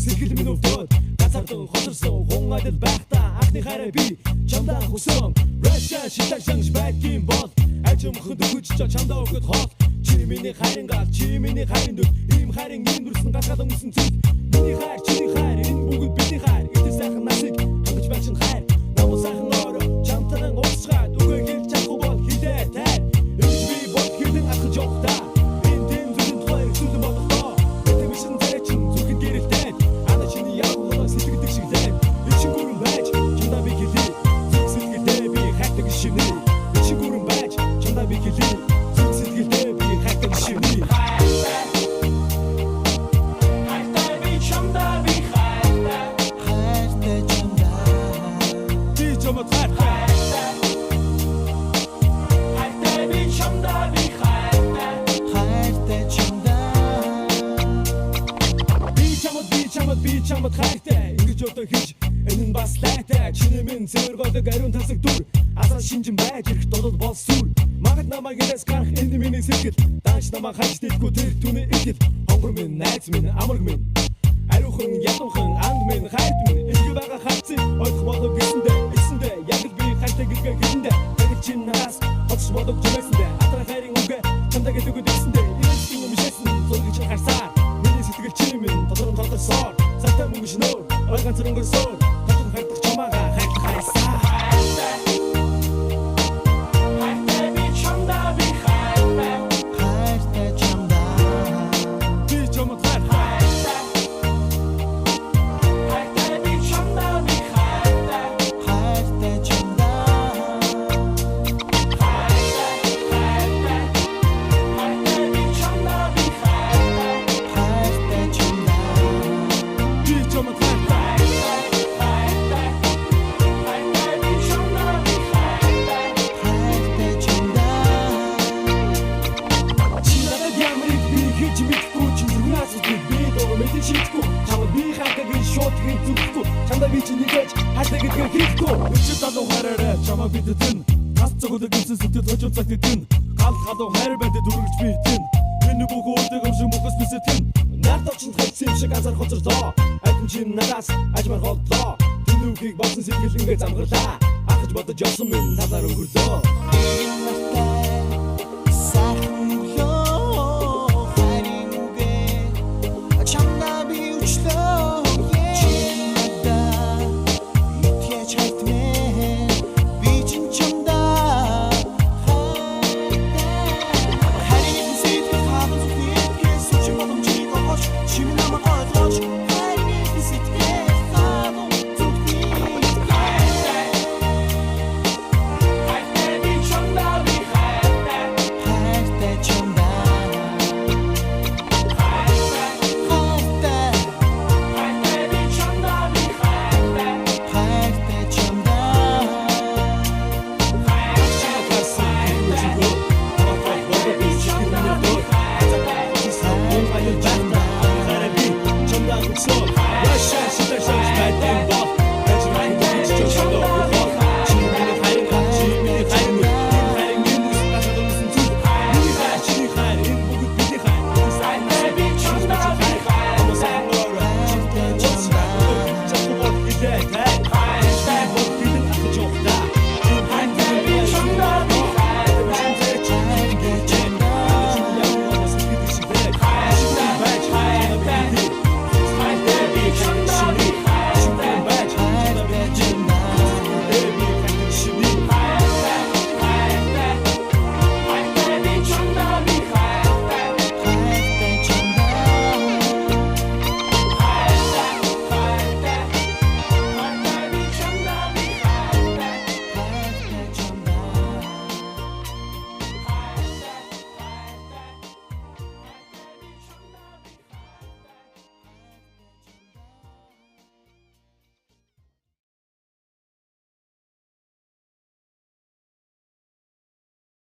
Сэтгэл минь өвдөд газардан хоцорсон хүн адил байхдаа анхны хараа би чамдаа хүсэн Russia шитагшанж байгийн бол ажим хөд өгч чамдаа өгөхөд хол чи миний хайрын гал чи миний хайрын дүр ийм хайрын ийм дүрсэн гацгадан үсэн зүг миний хайр чиний хайр энэ бүгд бидний хайр эдгээр сайхан насыг хангаж байшин хайр намуу сайхан ороо чамтан уусгаад үгүй хэлж чадахгүй бол хилээ тайр энэ би бол хэлэн ахаж явахдаа энэ дэм зүгэн тухай зүйлэн бодохдоо энэ мишин зэрэг чин зүгэн гэрэлтэй ана чиний явуулаа сэтгэдэг шиг лээ ичин гүрэн байж чамдаа би хэлээ зүг сэтгэлдээ би хайтаг шинэ ичин гүрэн байж чамдаа би хэлээ зүг сэтгэлдээ би хайтаг шинэ Би чамд хайртай ингэж одоо хийж энэ нь бас лайтай чиний минь зэвэр годог ариун тасаг дүр асаа шинжин байж ирэх додод бол сүр магад намайг инээс гарах энэ миний сэтгэл дааш намайг хайж дэлгүй тэр түүний игэл хонгор минь найз минь амарг минь ариухан ядуухан анд минь хайрт минь энэ байгаа хайцыг ойлгох болов гэсэндээ яг л би хайртай гэлгээ гэсэндээ тэр чинь надаас хоцс бодог жимэсэндээ атрах хайрын үгээ чамдаа гэлгүй гэсэндээ энэ юм шээсэн зургиж харсаар миний сэтгэл чинь минь тодорхой толгосоор Мөнгөшнөр ойган зэрэнгэрсөөр татан хайрдах чамаага хайрдах хайсаа хайртай би чамдаа би хайртай чамдаа би чамд хайртай би чамдаа би хайртай чамдаа хайртай би чамдаа би хайртай чамдаа би чинь нэгэж хайртай гэдгээ хэлэхгүй өчигдөр залуу хайраарай чамаа бидэдэн тас цогод гинсэн сэтгэл хожим цагт идэн гал халуу хайр бандд дүргэж би идэн энэ бүхэн үлдэг юм шиг мөхөс бисэтэн нарт очинд хайцсан юм шиг азар хоцордоо айдэн чинь надаас ажмар холдлоо тэнүүхийг болсон сэтгэл ингээ замгарлаа ахаж бодож явсан минь талаар өнгөрлөө